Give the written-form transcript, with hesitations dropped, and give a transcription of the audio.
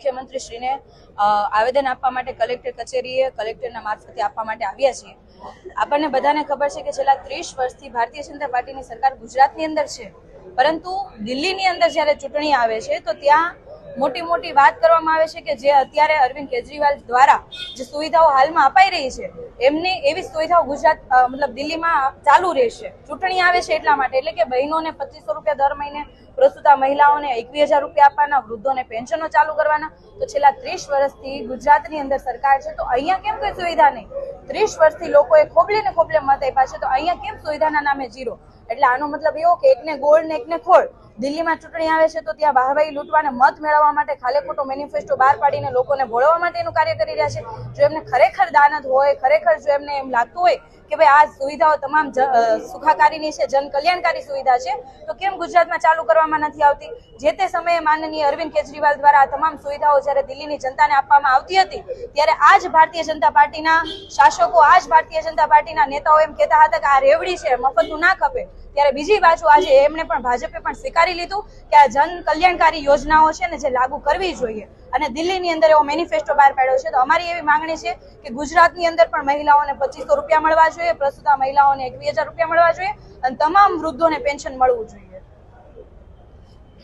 મુખ્યમંત્રીશ્રીને આવેદન આપવા માટે કલેક્ટર કચેરીએ કલેક્ટરના મારફતે આપવા માટે આવ્યા છીએ। આપણને બધાને ખબર છે કે છેલ્લા 30 વર્ષથી ભારતીય જનતા પાર્ટીની સરકાર ગુજરાતની અંદર છે, પરંતુ દિલ્હીની અંદર જ્યારે ચૂંટણી આવે છે તો ત્યાં મોટી મોટી વાત કરવામાં આવે છે કે જે અત્યારે અરવિંદ કેજરીવાલ દ્વારા જે સુવિધાઓ હાલમાં અપાઈ રહી છે એમની એવી સુવિધાઓ ગુજરાત મતલબ દિલ્હીમાં ચાલુ રહેશે। ચૂંટણી આવે છે એટલા માટે, એટલે કે બહેનોને 2500 રૂપિયા દર મહિને, પ્રસ્તુતા મહિલાઓને 21,000 રૂપિયા આપવાના, વૃદ્ધોને પેન્શનો ચાલુ કરવાના। તો છેલ્લા 30 વર્ષથી ગુજરાતની અંદર સરકાર છે, તો અહીંયા કેમ કોઈ સુવિધા નહીં? 30 વર્ષથી લોકોએ ખોબલે ને ખોબલે મત આપ્યા છે, તો અહીંયા કેમ સુવિધાના નામે ઝીરો? એટલે આનો મતલબ એવો કે એકને ગોળ ને એકને ખોળ। દિલ્હીમાં ચૂંટણી આવે છે તો ત્યાં વાહવાહી લૂંટવાને મત મેળવવા માટે ખાલે ખોટો મેનિફેસ્ટો બહાર પાડીને લોકોને ભોળવા માટેનું કાર્ય કરી રહ્યા છે। જો એમને ખરેખર દાનત હોય, ખરેખર જો એમને એમ લાગતું હોય કે ભાઈ આ સુવિધાઓ તમામ સુખાકારીની છે, જન કલ્યાણકારી સુવિધા છે, તો કેમ ગુજરાતમાં ચાલુ કરવામાં નથી આવતી? જે તે સમયે માનનીય અરવિંદ કેજરીવાલ દ્વારા આ તમામ સુવિધાઓ જ્યારે દિલ્હીની જનતાને આપવામાં આવતી હતી ત્યારે આ જ ભારતીય જનતા પાર્ટીના શાસકો, આ જ ભારતીય જનતા પાર્ટીના નેતાઓ એમ કહેતા હતા કે આ રેવડી છે, મફતનું ના ખપે। ત્યારે બીજી બાજુ આજે એમને પણ ભાજપે પણ સ્વીકારી લીધું કે આ જન કલ્યાણકારી યોજનાઓ છે ને જે લાગુ કરવી જોઈએ, અને દિલ્હીની અંદર એવો મેનિફેસ્ટો બહાર પાડ્યો છે। તો અમારી એવી માંગણી છે કે ગુજરાતની અંદર પણ મહિલાઓને 2500 રૂપિયા મળવા જોઈએ, પ્રસ્તુતા મહિલાઓને 21,000 રૂપિયા મળવા જોઈએ, અને તમામ વૃદ્ધોને પેન્શન મળવું જોઈએ।